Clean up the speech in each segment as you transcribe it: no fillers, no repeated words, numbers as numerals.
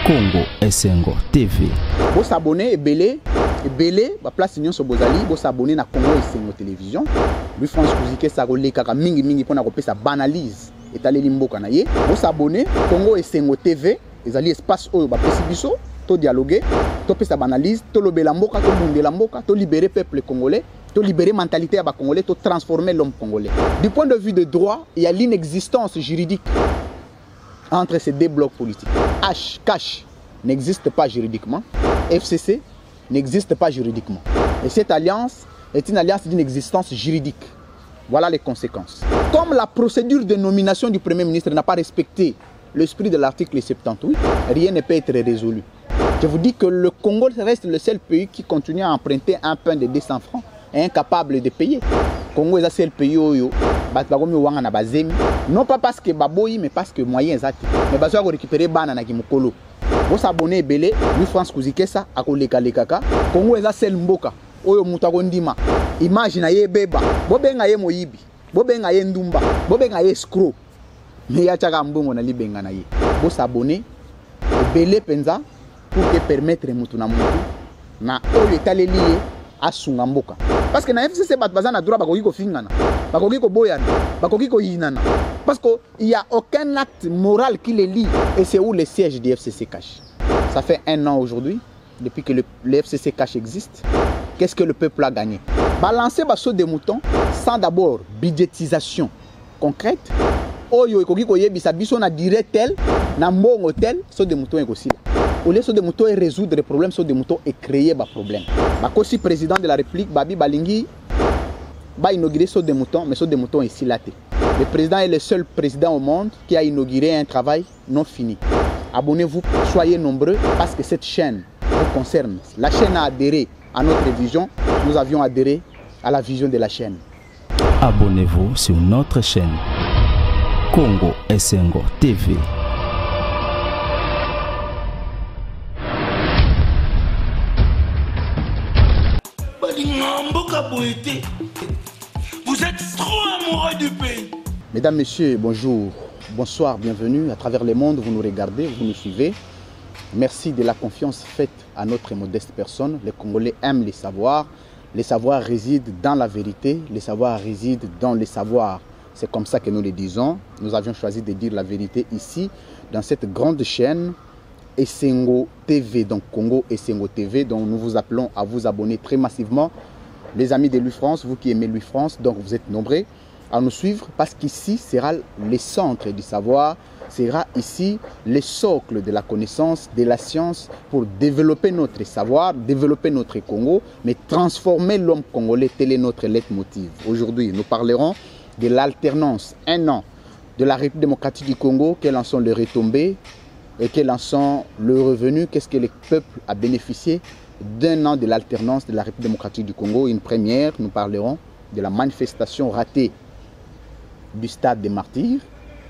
Congo Esengo TV. Vous s'abonnez et belé, la place union sur Bozali, vous s'abonnez na Congo Esengo Télévision. Lui France Kouzike ça relé kaka mingi pour na kopé sa banalise et aller limboka na ye. Vous s'abonnez Congo Esengo TV, ezali espace oyo ba pesi biso, to dialoguer, to pesa banalise, to lobela mboka, to bundela mboka, to libérer peuple congolais. De libérer la mentalité à Congolais, de transformer l'homme congolais. Du point de vue de droit, il y a l'inexistence juridique entre ces deux blocs politiques. Cash n'existe pas juridiquement, FCC n'existe pas juridiquement. Et cette alliance est une alliance d'une existence juridique. Voilà les conséquences. Comme la procédure de nomination du Premier ministre n'a pas respecté l'esprit de l'article 78, rien ne peut être résolu. Je vous dis que le Congo reste le seul pays qui continue à emprunter un pain de 200 francs. Incapable de payer. Congo est le seul pays où non pas parce que baboyi mais parce que moyens zati. Mais bazo ko récupérer bana na kimukolo. Vous s'abonner belé, lui France Kouzike ça akoleka lekaka. Congo est le seul mboka oyo mutako ndima. Imagine ye beba, bobenga ye moyibi, bobenga ye ndumba, bobenga ye escroc. Mais ya chaka mbongo na libenga na ye. Vous s'abonner belé penza pour que permettre mutu na mutu na oyo etaleli à Sungamboka. Parce que dans la FCC, il droit à fingana, boyana, yinana. Parce qu'il n'y a aucun acte moral qui les lie. Et c'est où le siège du FCC cache. Ça fait 1 an aujourd'hui, depuis que le FCC cache existe. Qu'est-ce que le peuple a gagné? Balancer basso des moutons sans d'abord budgétisation concrète. Oyo ekokiko yebisa biso na dire tel, na mbongo tel, so des moutons ekosila. Au lieu de moutons et résoudre les problèmes, sur des moutons et créer des problèmes. Bakosi président de la République, Babi Balingi, va inaugurer sur des moutons, mais sur des moutons ici là. Le président est le seul président au monde qui a inauguré un travail non fini. Abonnez-vous, soyez nombreux parce que cette chaîne vous concerne. La chaîne a adhéré à notre vision, nous avions adhéré à la vision de la chaîne. Abonnez-vous sur notre chaîne Congo Esengo TV. Vous êtes trop amoureux du pays. Mesdames, Messieurs, bonjour, bonsoir, bienvenue. À travers le monde, vous nous regardez, vous nous suivez. Merci de la confiance faite à notre modeste personne. Les Congolais aiment les savoirs. Les savoirs résident dans la vérité. Les savoirs résident dans les savoirs. C'est comme ça que nous le disons. Nous avions choisi de dire la vérité ici, dans cette grande chaîne Esengo TV, donc Congo Esengo TV, donc nous vous appelons à vous abonner très massivement. Les amis de Louis France, vous qui aimez Louis France, donc vous êtes nombreux à nous suivre parce qu'ici sera le centre du savoir, sera ici le socle de la connaissance, de la science pour développer notre savoir, développer notre Congo, mais transformer l'homme congolais, tel est notre leitmotiv. Aujourd'hui, nous parlerons de l'alternance, 1 an de la République démocratique du Congo, quelles en sont les retombées, et quels en sont le revenu, qu'est-ce que le peuple a bénéficié d'1 an de l'alternance de la République démocratique du Congo. Une première, nous parlerons de la manifestation ratée du stade des martyrs.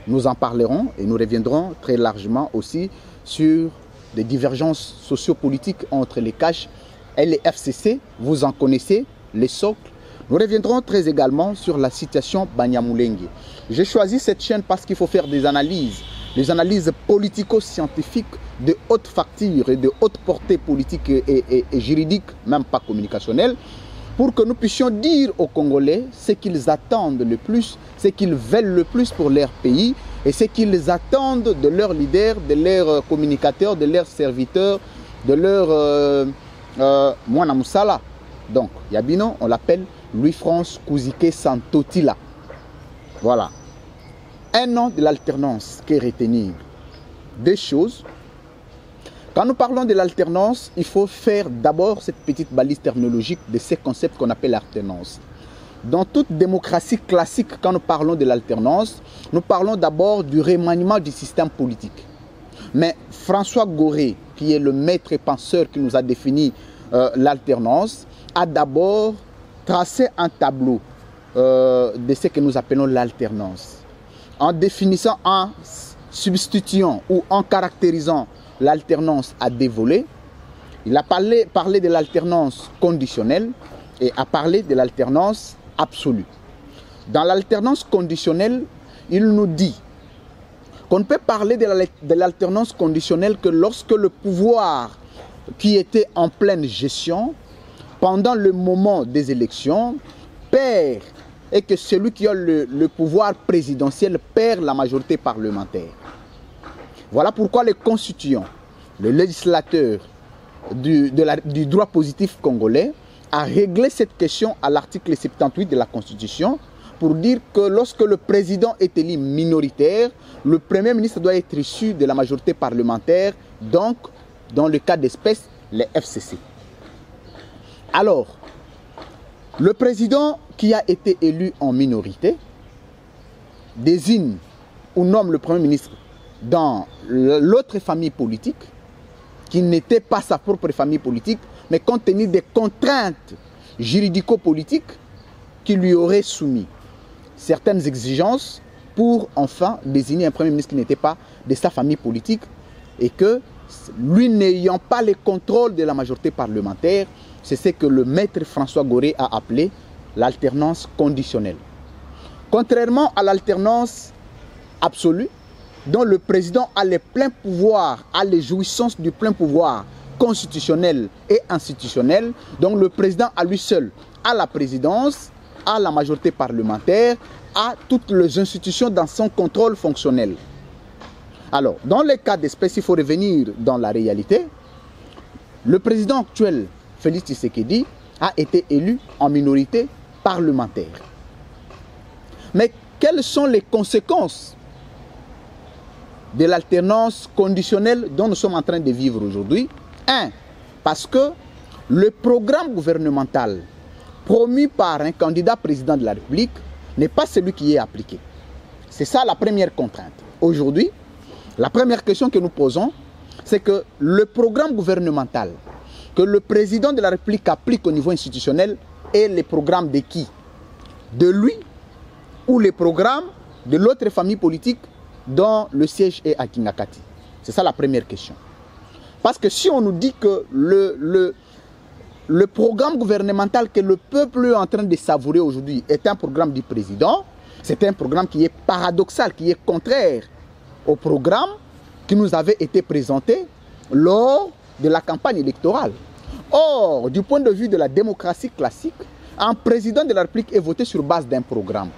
Nous en parlerons et nous reviendrons très largement aussi sur des divergences sociopolitiques entre les CACH et les FCC. Vous en connaissez, les socles. Nous reviendrons très également sur la situation Banyamulenge. J'ai choisi cette chaîne parce qu'il faut faire des analyses politico-scientifiques de haute facture et de haute portée politique et juridique, même pas communicationnelle, pour que nous puissions dire aux Congolais ce qu'ils attendent le plus, ce qu'ils veulent le plus pour leur pays et ce qu'ils attendent de leurs leaders, de leurs communicateurs, de leurs serviteurs, de leurs Mwana Moussala. Donc, Yabino, on l'appelle Louis France Kouzike Santotila. Voilà. 1 an de l'alternance, que retenir? 2 choses. Quand nous parlons de l'alternance, il faut faire d'abord cette petite balise terminologique de ces concepts qu'on appelle l'alternance. Dans toute démocratie classique, quand nous parlons de l'alternance, nous parlons d'abord du remaniement du système politique. Mais François Gorée, qui est le maître penseur qui nous a défini l'alternance, a d'abord tracé un tableau de ce que nous appelons l'alternance. En définissant, en substituant ou en caractérisant l'alternance à des volets, il a parlé de l'alternance conditionnelle et a parlé de l'alternance absolue. Dans l'alternance conditionnelle, il nous dit qu'on ne peut parler de l'alternance conditionnelle que lorsque le pouvoir qui était en pleine gestion, pendant le moment des élections, perd, et que celui qui a le pouvoir présidentiel perd la majorité parlementaire. Voilà pourquoi les constituants, le législateur du droit positif congolais, a réglé cette question à l'article 78 de la Constitution pour dire que lorsque le président est élu minoritaire, le Premier ministre doit être issu de la majorité parlementaire, donc, dans le cas d'espèce, les FCC. Alors, le président qui a été élu en minorité désigne ou nomme le Premier ministre dans l'autre famille politique, qui n'était pas sa propre famille politique, mais compte tenu des contraintes juridico-politiques qui lui auraient soumis certaines exigences pour enfin désigner un Premier ministre qui n'était pas de sa famille politique et que lui n'ayant pas le contrôle de la majorité parlementaire, c'est ce que le maître François Gorée a appelé l'alternance conditionnelle. Contrairement à l'alternance absolue, dont le président a les pleins pouvoirs, a les jouissances du plein pouvoir constitutionnel et institutionnel, donc le président à lui seul a la présidence, a la majorité parlementaire, a toutes les institutions dans son contrôle fonctionnel. Alors, dans les cas d'espèce, il faut revenir dans la réalité. Le président actuel, Félix Tshisekedi, a été élu en minorité parlementaire. Mais quelles sont les conséquences de l'alternance conditionnelle dont nous sommes en train de vivre aujourd'hui? Un, parce que le programme gouvernemental promu par un candidat président de la République n'est pas celui qui est appliqué. C'est ça la première contrainte. Aujourd'hui, la première question que nous posons, c'est que le programme gouvernemental que le président de la République applique au niveau institutionnel est le programme de qui? De lui ou le programme de l'autre famille politique dont le siège est à Kingakati? C'est ça la première question. Parce que si on nous dit que le programme gouvernemental que le peuple est en train de savourer aujourd'hui est un programme du président, c'est un programme qui est paradoxal, qui est contraire au programme qui nous avait été présenté lors de la campagne électorale. Or, du point de vue de la démocratie classique, un président de la République est voté sur base d'un programme.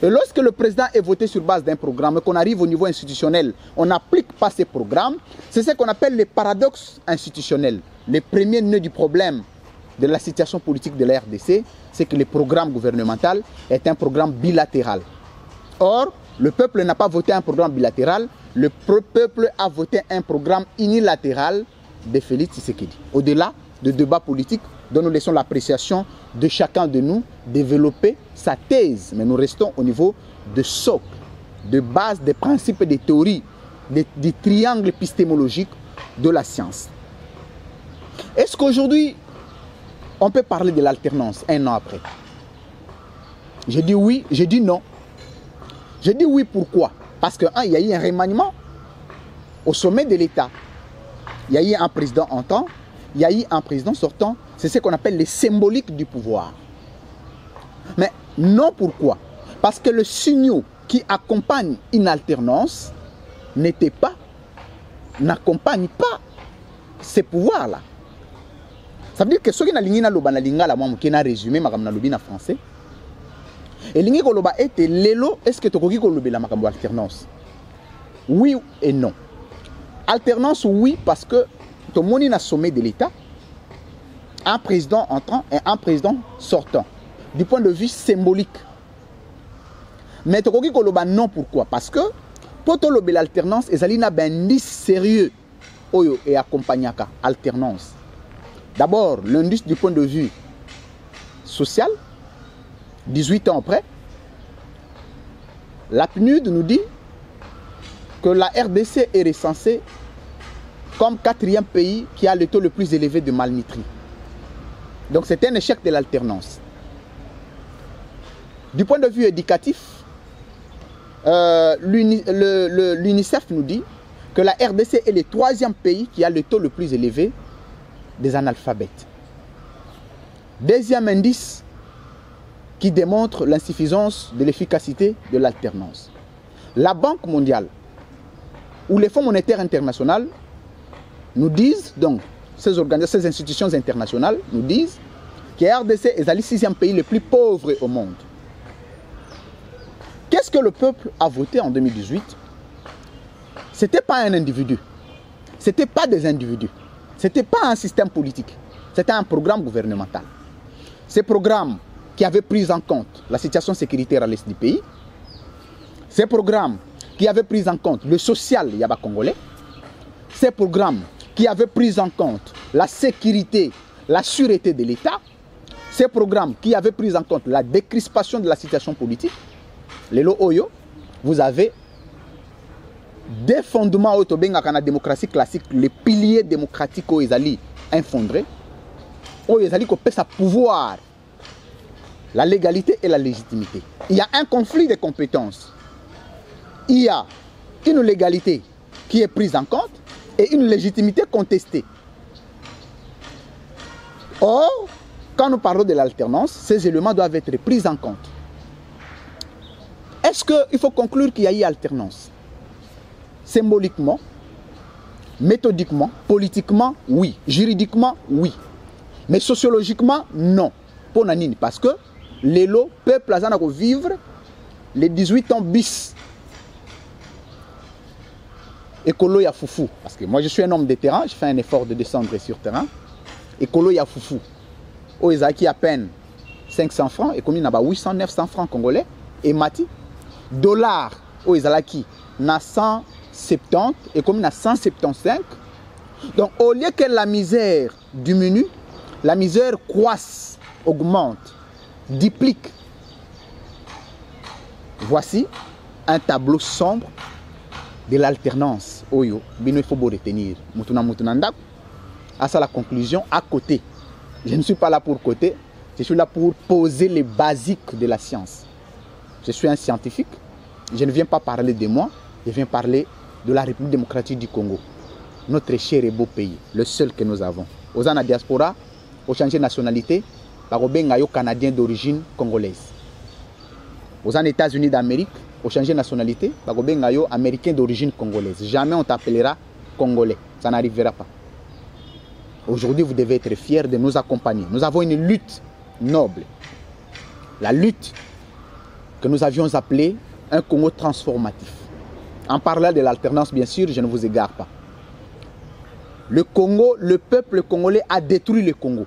Et lorsque le président est voté sur base d'un programme et qu'on arrive au niveau institutionnel, on n'applique pas ces programmes, c'est ce qu'on appelle les paradoxes institutionnels. Le premier nœud du problème de la situation politique de la RDC, c'est que le programme gouvernemental est un programme bilatéral. Or, le peuple n'a pas voté un programme bilatéral, le peuple a voté un programme unilatéral de Félix Tshisekedi. Au-delà de débats politiques dont nous laissons l'appréciation de chacun de nous développer sa thèse. Mais nous restons au niveau de socle, de base, des principes et des théories, des triangles épistémologiques de la science. Est-ce qu'aujourd'hui, on peut parler de l'alternance un an après? Je dis oui, je dis non. Je dis oui, pourquoi? Parce qu'il y a eu un remaniement au sommet de l'État. Il y a eu un président entrant, il y a eu un président sortant. C'est ce qu'on appelle les symboliques du pouvoir. Mais non, pourquoi? Parce que le signal qui accompagne une alternance n'accompagne pas ces pouvoirs-là. Ça veut dire que ceux qui ont résumé en français, et est-ce que tu as alternance? Oui et non. Alternance, oui, parce que tout le monde est au sommet de l'État, un président entrant et un président sortant, du point de vue symbolique. Mais tu as non, pourquoi? Parce que pour l'alternance, il y a un indice sérieux et accompagné alternance. D'abord, l'indice du point de vue social, 18 ans après, la PNUD nous dit que la RDC est recensée comme 4e pays qui a le taux le plus élevé de malnutrie. Donc c'est un échec de l'alternance. Du point de vue éducatif, l'UNICEF nous dit que la RDC est le 3e pays qui a le taux le plus élevé des analphabètes. Deuxième indice qui démontre l'insuffisance de l'efficacité de l'alternance. La Banque mondiale où les fonds monétaires internationaux nous disent, donc ces institutions internationales nous disent que RDC est le 6e pays le plus pauvre au monde. Qu'est-ce que le peuple a voté en 2018? Ce n'était pas un individu, ce n'était pas des individus, ce n'était pas un système politique, c'était un programme gouvernemental. Ce programme qui avait pris en compte la situation sécuritaire à l'est du pays, ce programme qui avait pris en compte le social yaba congolais, ce programme qui avait pris en compte la sécurité, la sûreté de l'État, ce programme qui avait pris en compte la décrispation de la situation politique. Lelo Oyo, vous avez des fondements autobenga dans la démocratie classique, les piliers démocratiques où ils allaient infondrer, où ils allaient couper sa pouvoir, la légalité et la légitimité. Il y a un conflit de compétences. Il y a une légalité qui est prise en compte et une légitimité contestée. Or, quand nous parlons de l'alternance, ces éléments doivent être pris en compte. Est-ce qu'il faut conclure qu'il y a eu alternance? Symboliquement, méthodiquement, politiquement, oui. Juridiquement, oui. Mais sociologiquement, non. Pour Nanine, parce que les lots peuple à vivre les 18 ans bis. Écolo ya foufou. Parce que moi je suis un homme de terrain, je fais un effort de descendre sur terrain. Écolo ya foufou. Au Ezaki à peine 500 francs et comme il y a 800, 900 francs congolais. Et mati, dollars au Ezalaki na 170 et comme il y a 175. Donc au lieu que la misère diminue, la misère croisse, augmente, duplique. Voici un tableau sombre de l'alternance. Oyo, bino il faut retenir. À ça la conclusion, à côté. Je ne suis pas là pour côté, je suis là pour poser les basiques de la science. Je suis un scientifique, je ne viens pas parler de moi, je viens parler de la République démocratique du Congo. Notre cher et beau pays, le seul que nous avons. Aux en diaspora, au changer de nationalité, aux Canadiens d'origine congolaise. Aux États-Unis d'Amérique, au changer de nationalité, aux Américains d'origine congolaise. Jamais on t'appellera Congolais, ça n'arrivera pas. Aujourd'hui, vous devez être fiers de nous accompagner. Nous avons une lutte noble. La lutte que nous avions appelée un Congo transformatif. En parlant de l'alternance, bien sûr, je ne vous égare pas. Le Congo, le peuple congolais a détruit le Congo.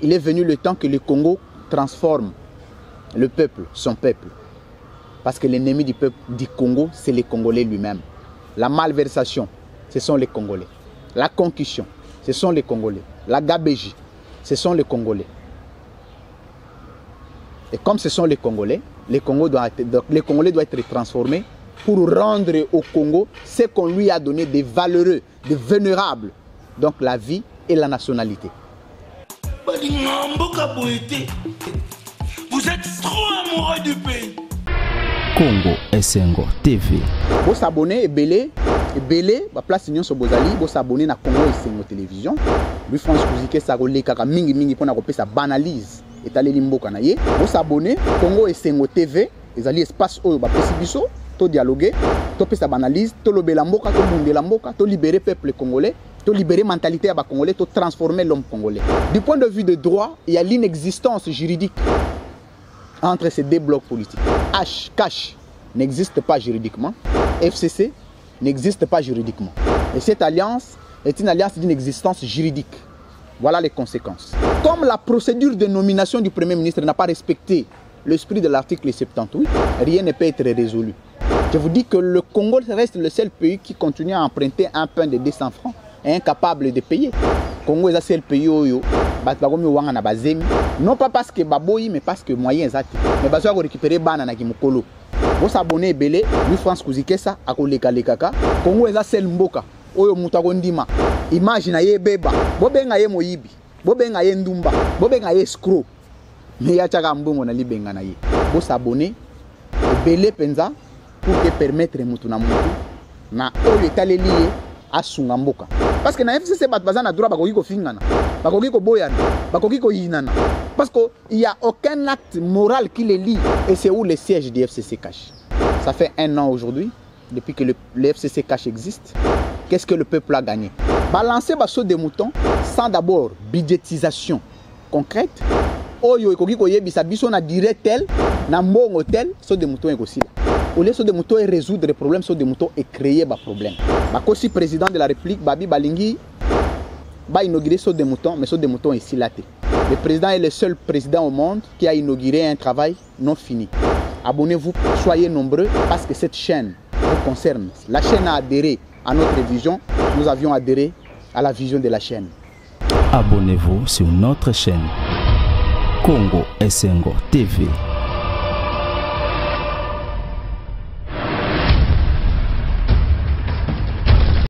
Il est venu le temps que le Congo transforme le peuple, son peuple. Parce que l'ennemi du peuple du Congo, c'est les Congolais lui-même. La malversation, ce sont les Congolais. La concussion, ce sont les Congolais. La gabégie, ce sont les Congolais. Et comme ce sont les Congolais, les Congolais doivent être transformés pour rendre au Congo ce qu'on lui a donné de valeureux, de vénérables. Donc la vie et la nationalité. Vous êtes trop amoureux du pays. Congo Esengo TV. Vous s'abonnez et belé, la place union sur Bozali, vous s'abonnez à Congo Esengo Télévision. Lui France Kouzike ça relé kaka mingi pour na kopé ça banalise et aller limboka na ye. Vous s'abonnez Congo Esengo TV, les alliés espace oyo ba pesi biso, to dialoguer, to pesa banalise, to lobela mboka, to bundela mboka, to libérer peuple congolais. De libérer la mentalité congolais, de transformer l'homme congolais. Du point de vue de droit, il y a l'inexistence juridique entre ces deux blocs politiques. Cash n'existe pas juridiquement, FCC n'existe pas juridiquement. Et cette alliance est une alliance d'une existence juridique. Voilà les conséquences. Comme la procédure de nomination du Premier ministre n'a pas respecté l'esprit de l'article 78, rien ne peut être résolu. Je vous dis que le Congo reste le seul pays qui continue à emprunter un pain de 200 francs. Incapable de payer. Congo est le seul pays où non pas parce que baboyi, mais parce que moyens zati. Mais parce que récupérer banana qui mukolo. Vous s'abonnez belé, lui France Kouzike ça à koleka lekaka. Congo est le seul mboka. Oyo mutagondima. Imagine aye beba. Bobenga ye moyibi. Bobenga ye ndumba. Bobenga ye escroc. Mais ya chaka mbongo na libenga na ye. Vous s'abonnez belé penza pour que permettre mutu na mutu na oyo etaleli à Sungamboka. Parce que dans la FCC, il droit de fingana, boyana, yinana. Parce qu'il n'y a aucun acte moral qui les lie. Et c'est où le siège du FCC cache. Ça fait 1 an aujourd'hui. depuis que le FCC Cash existe, qu'est-ce que le peuple a gagné? Balancer basso des moutons sans d'abord budgétisation concrète. Oyo ekoki koyebisa biso na dire tel, na mbongo tel, so des moutons aussi. Au lieu de moutons et résoudre les problèmes, so des moutons et créer des problèmes. Bakosi président de la République, Babi Balingi, ba inauguré so des moutons, mais so des moutons ici là. Le président est le seul président au monde qui a inauguré un travail non fini. Abonnez-vous, soyez nombreux parce que cette chaîne vous concerne. La chaîne a adhéré à notre vision, nous avions adhéré à la vision de la chaîne. Abonnez-vous sur notre chaîne Congo Essengo TV.